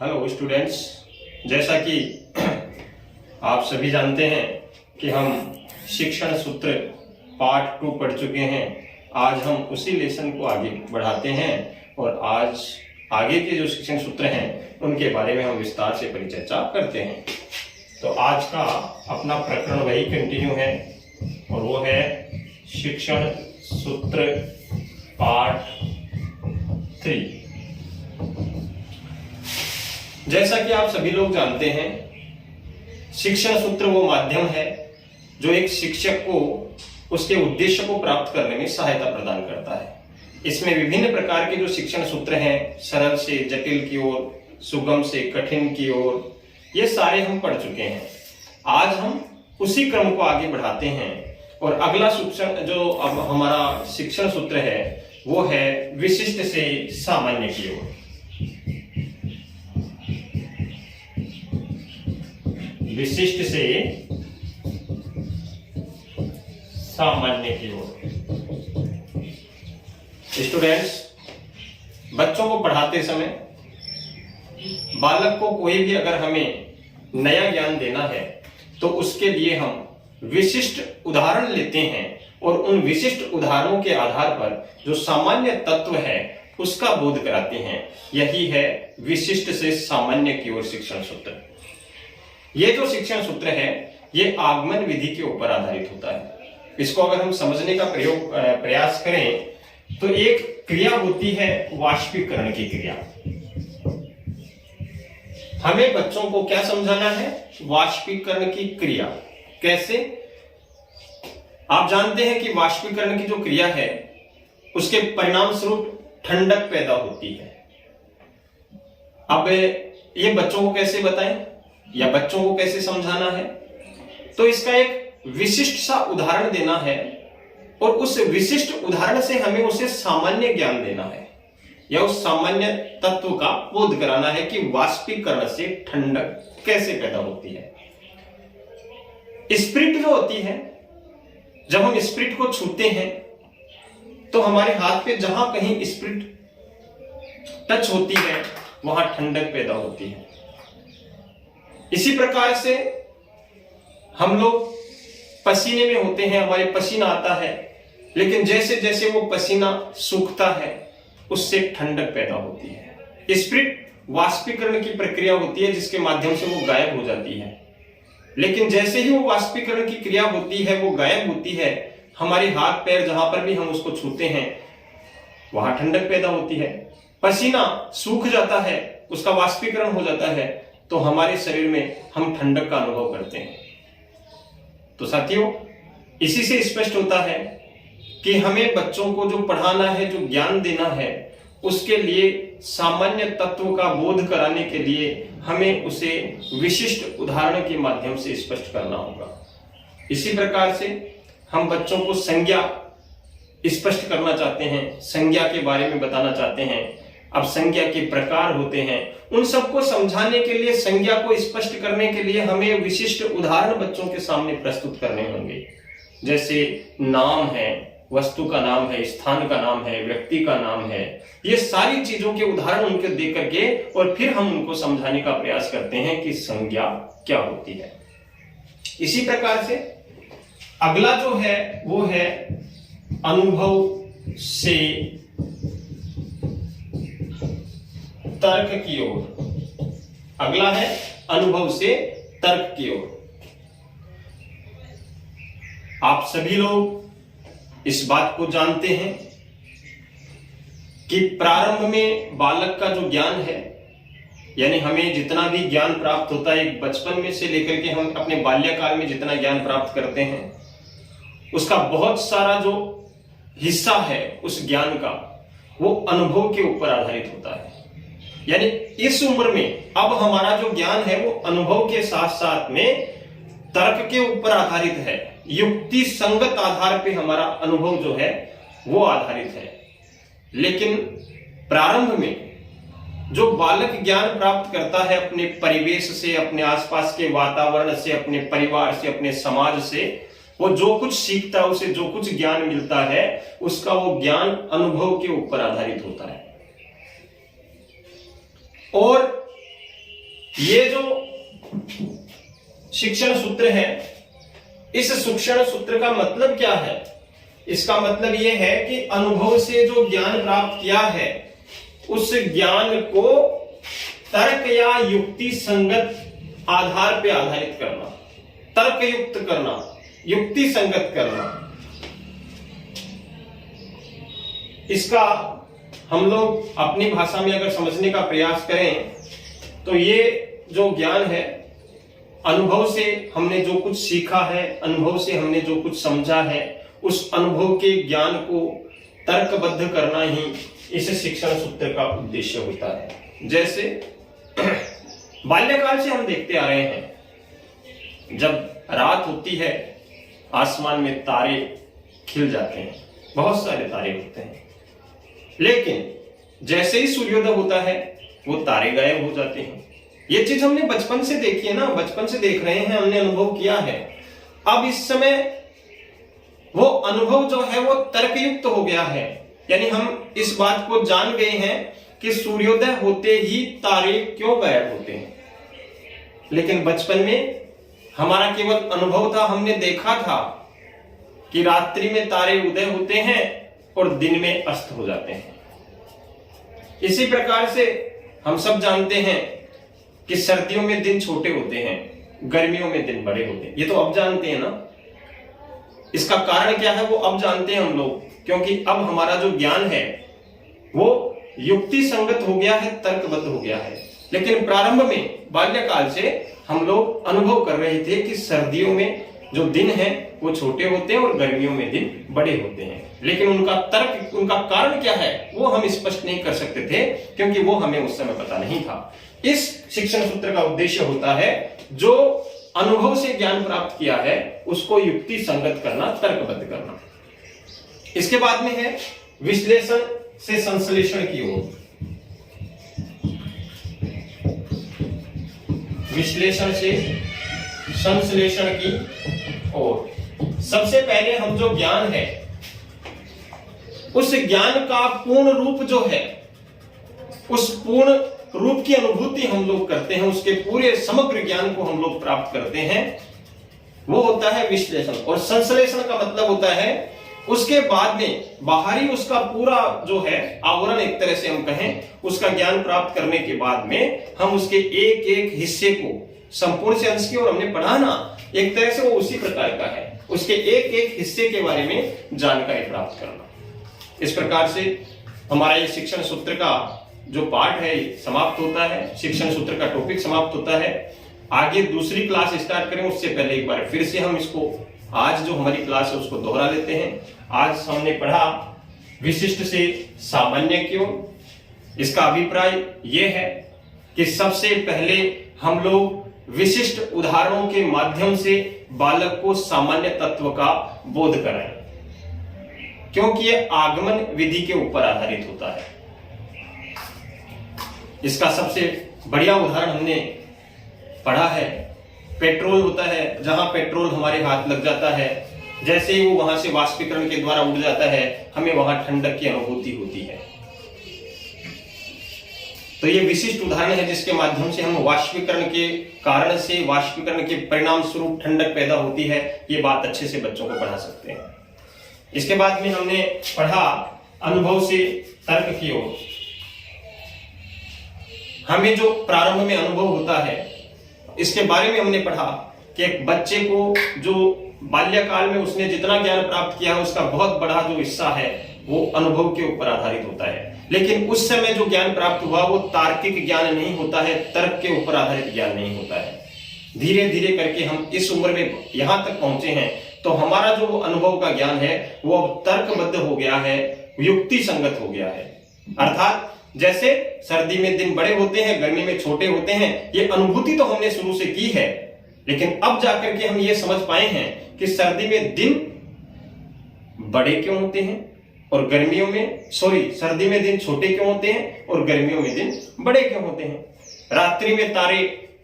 Hello students, जैसा कि आप सभी जानते हैं कि हम शिक्षण सूत्र पार्ट 2 पढ़ चुके हैं। आज हम उसी लेसन को आगे बढ़ाते हैं और आज आगे के जो शिक्षण सूत्र हैं उनके बारे में हम विस्तार से परिचर्चा करते हैं। तो आज का अपना प्रकरण वही कंटिन्यू है और वो है शिक्षण सूत्र पार्ट 3। जैसा कि आप सभी लोग जानते हैं, शिक्षण सूत्र वो माध्यम है जो एक शिक्षक को उसके उद्देश्य को प्राप्त करने में सहायता प्रदान करता है। इसमें विभिन्न प्रकार के जो शिक्षण सूत्र हैं, सरल से जटिल की ओर, सुगम से कठिन की ओर, ये सारे हम पढ़ चुके हैं। आज हम उसी क्रम को आगे बढ़ाते हैं और अगला शिक्षण जो अब हमारा शिक्षण सूत्र है वो है विशिष्ट से सामान्य की ओर। विशिष्ट से सामान्य की ओर। स्टूडेंट्स, बच्चों को पढ़ाते समय बालक को कोई भी अगर हमें नया ज्ञान देना है तो उसके लिए हम विशिष्ट उदाहरण लेते हैं और उन विशिष्ट उदाहरणों के आधार पर जो सामान्य तत्व है उसका बोध कराते हैं। यही है विशिष्ट से सामान्य की ओर शिक्षण सूत्र। ये जो शिक्षण सूत्र है ये आगमन विधि के ऊपर आधारित होता है। इसको अगर हम समझने का प्रयास करें तो एक क्रिया होती है वाष्पीकरण की क्रिया। हमें बच्चों को क्या समझाना है? वाष्पीकरण की क्रिया। कैसे? आप जानते हैं कि वाष्पीकरण की जो क्रिया है उसके परिणाम स्वरूप ठंडक पैदा होती है। अब ये बच्चों को कैसे बताएं या बच्चों को कैसे समझाना है? तो इसका एक विशिष्ट सा उदाहरण देना है और उस विशिष्ट उदाहरण से हमें उसे सामान्य ज्ञान देना है या उस सामान्य तत्व का बोध कराना है कि वाष्पीकरण से ठंडक कैसे पैदा होती है। स्पिरिट जो होती है, जब हम स्पिरिट को छूते हैं तो हमारे हाथ पे जहां कहीं स्पिरिट टच होती है वहां ठंडक पैदा होती है। इसी प्रकार से हम लोग पसीने में होते हैं, हमारे पसीना आता है, लेकिन जैसे जैसे वो पसीना सूखता है उससे ठंडक पैदा होती है। स्पिरिट वाष्पीकरण की प्रक्रिया होती है जिसके माध्यम से वो गायब हो जाती है, लेकिन जैसे ही वो वाष्पीकरण की क्रिया होती है, वो गायब होती है, हमारे हाथ पैर जहां पर भी हम उसको छूते हैं वहां ठंडक पैदा होती है। पसीना सूख जाता है, उसका वाष्पीकरण हो जाता है, तो हमारे शरीर में हम ठंडक का अनुभव करते हैं। तो साथियों, इसी से स्पष्ट होता है कि हमें बच्चों को जो पढ़ाना है, जो ज्ञान देना है, उसके लिए सामान्य तत्व का बोध कराने के लिए हमें उसे विशिष्ट उदाहरण के माध्यम से स्पष्ट करना होगा। इसी प्रकार से हम बच्चों को संज्ञा स्पष्ट करना चाहते हैं, संज्ञा के बारे में बताना चाहते हैं। अब संज्ञा के प्रकार होते हैं, उन सबको समझाने के लिए, संज्ञा को स्पष्ट करने के लिए हमें विशिष्ट उदाहरण बच्चों के सामने प्रस्तुत करने होंगे। जैसे नाम है, वस्तु का नाम है, स्थान का नाम है, व्यक्ति का नाम है, ये सारी चीजों के उदाहरण उनको दे करके और फिर हम उनको समझाने का प्रयास करते हैं कि संज्ञा क्या होती है। इसी प्रकार से अगला जो है वो है अनुभव से तर्क की ओर। अगला है अनुभव से तर्क की ओर। आप सभी लोग इस बात को जानते हैं कि प्रारंभ में बालक का जो ज्ञान है, यानी हमें जितना भी ज्ञान प्राप्त होता है, बचपन में से लेकर के हम अपने बाल्यकाल में जितना ज्ञान प्राप्त करते हैं, उसका बहुत सारा जो हिस्सा है उस ज्ञान का, वो अनुभव के ऊपर आधारित होता है। यानी इस उम्र में अब हमारा जो ज्ञान है वो अनुभव के साथ साथ में तर्क के ऊपर आधारित है, युक्ति संगत आधार पे हमारा अनुभव जो है वो आधारित है। लेकिन प्रारंभ में जो बालक ज्ञान प्राप्त करता है अपने परिवेश से, अपने आसपास के वातावरण से, अपने परिवार से, अपने समाज से, वो जो कुछ सीखता है, उसे जो कुछ ज्ञान मिलता है, उसका वो ज्ञान अनुभव के ऊपर आधारित होता है। और ये जो शिक्षण सूत्र है, इस शिक्षण सूत्र का मतलब क्या है? इसका मतलब यह है कि अनुभव से जो ज्ञान प्राप्त किया है उस ज्ञान को तर्क या युक्ति संगत आधार पे आधारित करना, तर्क युक्त करना, युक्ति संगत करना। इसका हम लोग अपनी भाषा में अगर समझने का प्रयास करें तो ये जो ज्ञान है, अनुभव से हमने जो कुछ सीखा है, अनुभव से हमने जो कुछ समझा है, उस अनुभव के ज्ञान को तर्कबद्ध करना ही इस शिक्षण सूत्र का उद्देश्य होता है। जैसे बाल्यकाल से हम देखते आ रहे हैं, जब रात होती है आसमान में तारे खिल जाते हैं, बहुत सारे तारे होते हैं, लेकिन जैसे ही सूर्योदय होता है वो तारे गायब हो जाते हैं। ये चीज हमने बचपन से देखी है ना, बचपन से देख रहे हैं, हमने अनुभव किया है। अब इस समय वो अनुभव जो है वो तर्कयुक्त हो गया है, यानी हम इस बात को जान गए हैं कि सूर्योदय होते ही तारे क्यों गायब होते हैं। लेकिन बचपन में हमारा केवल अनुभव था, हमने देखा था कि रात्रि में तारे उदय होते हैं और दिन में अस्त हो जाते हैं। इसी प्रकार से हम सब जानते हैं कि सर्दियों में दिन छोटे होते हैं, गर्मियों में दिन बड़े होते हैं। ये तो अब जानते हैं ना। इसका कारण क्या है वो अब जानते हैं हम लोग, क्योंकि अब हमारा जो ज्ञान है वो युक्ति संगत हो गया है, तर्कबद्ध हो गया है। लेकिन प्रारंभ में बाल्यकाल से हम लोग अनुभव कर रहे थे कि सर्दियों में जो दिन है वो छोटे होते हैं और गर्मियों में दिन बड़े होते हैं। लेकिन उनका तर्क, उनका कारण क्या है वो हम स्पष्ट नहीं कर सकते थे, क्योंकि वो हमें उस समय पता नहीं था। इस शिक्षण सूत्र का उद्देश्य होता है जो अनुभव से ज्ञान प्राप्त किया है उसको युक्ति संगत करना, तर्कबद्ध करना। इसके बाद में है विश्लेषण से संश्लेषण की ओर। विश्लेषण से संश्लेषण की ओर सबसे पहले हम जो ज्ञान है उस ज्ञान का पूर्ण रूप जो है, उस पूर्ण रूप की अनुभूति हम लोग करते हैं, उसके पूरे समग्र ज्ञान को हम लोग प्राप्त करते हैं, वो होता है विश्लेषण। और संश्लेषण का मतलब होता है उसके बाद में बाहरी उसका पूरा जो है आवरण, एक तरह से हम कहें, उसका ज्ञान प्राप्त करने के बाद में हम उसके एक एक हिस्से को, संपूर्ण से अंश की ओर हमने पढ़ा ना, एक तरह से वो उसी प्रकार का है, उसके एक एक हिस्से के बारे में जानकारी प्राप्त करना। इस प्रकार से हमारा ये शिक्षण सूत्र का जो पाठ है समाप्त होता है, शिक्षण सूत्र का टॉपिक समाप्त होता है। आगे दूसरी क्लास स्टार्ट करें उससे पहले एक बार फिर से हम इसको, आज जो हमारी क्लास है उसको दोहरा लेते हैं। आज हमने पढ़ा विशिष्ट से सामान्य की ओर। इसका अभिप्राय यह है कि सबसे पहले हम लोग विशिष्ट उदाहरणों के माध्यम से बालक को सामान्य तत्व का बोध कराएं, क्योंकि यह आगमन विधि के ऊपर आधारित होता है। इसका सबसे बढ़िया उदाहरण हमने पढ़ा है, पेट्रोल होता है। जहां पेट्रोल हमारे हाथ लग जाता है, जैसे ही वो वहां से वाष्पीकरण के द्वारा उड़ जाता है, हमें वहां ठंडक की अनुभूति होती है। तो ये विशिष्ट उदाहरण है जिसके माध्यम से हम वाष्पीकरण के कारण से, वाष्पीकरण के परिणाम स्वरूप ठंडक पैदा होती है। ये बात अच्छे से बच्चों को पढ़ा सकते हैं। इसके बाद में हमने पढ़ा अनुभव से तर्क की ओर। हमें जो प्रारंभ में अनुभव होता है इसके बारे में हमने पढ़ा कि एक बच्चे को जो बाल्यकाल में उसने जितना ज्ञान प्राप्त किया है उसका बहुत बड़ा जो हिस्सा है वो अनुभव के ऊपर आधारित होता है। लेकिन उस समय जो ज्ञान प्राप्त हुआ वो तार्किक ज्ञान नहीं होता है, तर्क के ऊपर आधारित ज्ञान नहीं होता है। धीरे धीरे करके हम इस उम्र में यहां तक पहुंचे हैं तो हमारा जो अनुभव का ज्ञान है वो अब तर्कबद्ध हो गया है, युक्ति संगत हो गया है। अर्थात जैसे सर्दी में दिन बड़े होते हैं, गर्मी में छोटे होते हैं, ये अनुभूति तो हमने शुरू से की है, लेकिन अब जाकर के हम ये समझ पाए हैं कि सर्दी में दिन बड़े क्यों होते हैं और गर्मियों में, सर्दी में दिन छोटे क्यों होते हैं और गर्मियों में दिन बड़े क्यों होते हैं। रात्रि में तारे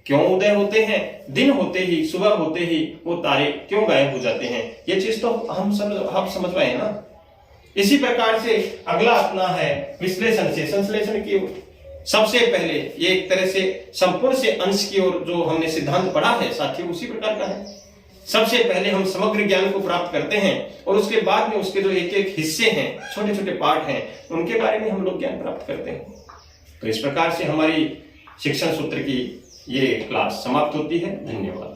क्यों उदय होते हैं, दिन होते ही, सुबह होते ही वो तारे क्यों गायब हो जाते हैं। ये चीज तो हम समझ पाए ना। इसी प्रकार से अगला अपना है विश्लेषण से संश्लेषण की ओर। सबसे पहले ये एक तरह से संपूर्ण से अंश की ओर जो हमने सिद्धांत पढ़ा है साथियों उसी प्रकार का है। सबसे पहले हम समग्र ज्ञान को प्राप्त करते हैं और उसके बाद में उसके जो एक एक हिस्से हैं, छोटे छोटे पार्ट हैं, उनके बारे में हम लोग ज्ञान प्राप्त करते हैं। तो इस प्रकार से हमारी शिक्षण सूत्र की ये क्लास समाप्त होती है। धन्यवाद।